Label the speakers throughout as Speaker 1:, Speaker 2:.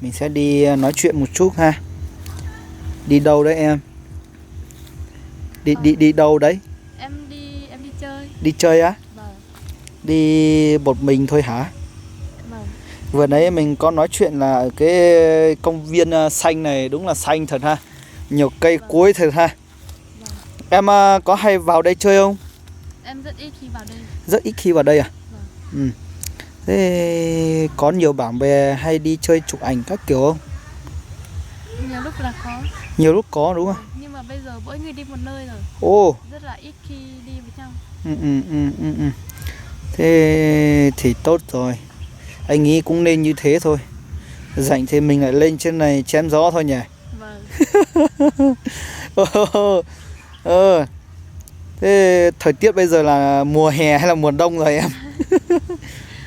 Speaker 1: Mình sẽ đi nói chuyện một chút ha. Đi đâu đấy em? Đi đâu đấy?
Speaker 2: Em đi chơi.
Speaker 1: Đi chơi á?
Speaker 2: Vâng.
Speaker 1: Đi một mình thôi hả?
Speaker 2: Vâng.
Speaker 1: Vừa nãy mình có nói chuyện là ở cái công viên xanh này đúng là xanh thật ha. Nhiều cây cối thật ha.
Speaker 2: Vâng.
Speaker 1: Em có hay vào đây chơi không?
Speaker 2: Em rất ít khi vào đây.
Speaker 1: Rất ít khi vào đây à?
Speaker 2: Vâng.
Speaker 1: Ừ. Thế có nhiều bạn bè hay đi chơi chụp ảnh các kiểu không?
Speaker 2: Nhiều lúc là có.
Speaker 1: Nhiều lúc có đúng không?
Speaker 2: Nhưng mà bây giờ mỗi người đi một nơi rồi.
Speaker 1: Ồ.
Speaker 2: Rất là ít khi đi với nhau.
Speaker 1: Ừ. Thế thì tốt rồi. Anh nghĩ cũng nên như thế thôi. Rảnh thì mình lại lên trên này chém gió thôi nhỉ.
Speaker 2: Vâng.
Speaker 1: Thế thời tiết bây giờ là mùa hè hay là mùa đông rồi em?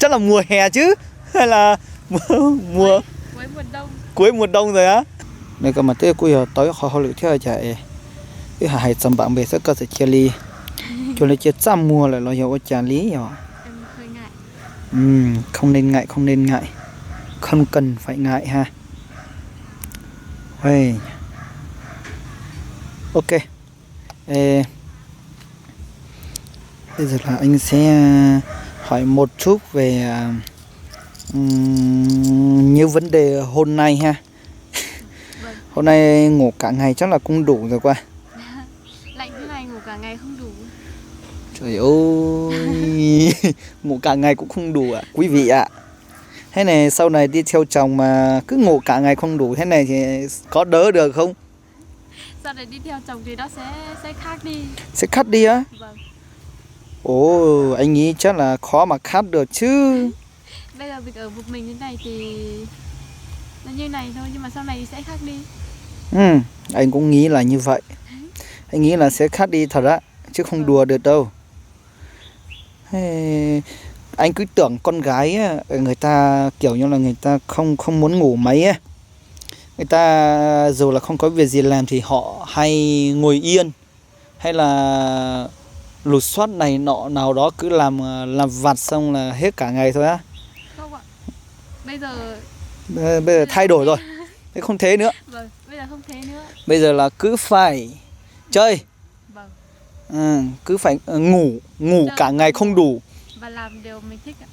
Speaker 1: Chắc là mùa hè chứ. Hay là mùa
Speaker 2: Cuối mùa đông.
Speaker 1: cuối mùa đông rồi á. Này cơ mà tới cuối giờ tối họ lựa theo chạy. Cái hải sản bạn bè sẽ có thể chia ly. Cho nên chia trăm mùa lại nó hiểu trả lý rồi.
Speaker 2: Em hơi ngại.
Speaker 1: Không nên ngại. Không cần phải ngại ha. Hey. Ok. Bây giờ là anh sẽ hỏi một chút về như vấn đề hôm nay ha.
Speaker 2: Vâng.
Speaker 1: Hôm nay ngủ cả ngày chắc là cũng đủ rồi qua.
Speaker 2: Lạnh thế này ngủ cả ngày không đủ.
Speaker 1: Trời ơi. Ngủ cả ngày cũng không đủ ạ, quý vị ạ. Thế này sau này đi theo chồng mà cứ ngủ cả ngày không đủ thế này thì có đỡ được không?
Speaker 2: Sau này đi theo chồng thì nó sẽ khác đi.
Speaker 1: Sẽ cắt đi á?
Speaker 2: Vâng.
Speaker 1: Ồ, anh nghĩ chắc là khó mà cắt được chứ.
Speaker 2: Bây giờ mình ở một mình thế này thì nó như này thôi, nhưng mà sau này thì sẽ khác đi.
Speaker 1: Anh cũng nghĩ là như vậy. Anh nghĩ là sẽ cắt đi thật á, chứ không đùa được đâu. Anh cứ tưởng con gái á, người ta kiểu như là người ta không muốn ngủ mấy á. Người ta dù là không có việc gì làm thì họ hay ngồi yên hay là lục soát này nọ nào đó, cứ làm vặt xong là hết cả ngày thôi á.
Speaker 2: Không ạ. Bây giờ
Speaker 1: Thay đổi rồi. Thế không thế nữa.
Speaker 2: Vâng, bây giờ không thế nữa.
Speaker 1: Bây giờ là cứ phải chơi.
Speaker 2: Vâng.
Speaker 1: Cứ phải ngủ cả ngày không đủ.
Speaker 2: Và làm điều mình thích ạ.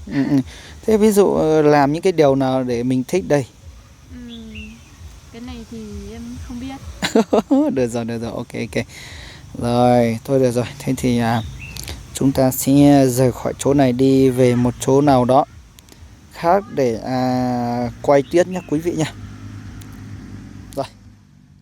Speaker 1: Thế ví dụ làm những cái điều nào để mình thích đây?
Speaker 2: Cái này thì em không biết.
Speaker 1: Được rồi, ok. Rồi, thôi được rồi. Thế thì chúng ta sẽ rời khỏi chỗ này đi về một chỗ nào đó khác để quay tiếp nhé quý vị nhé. Rồi.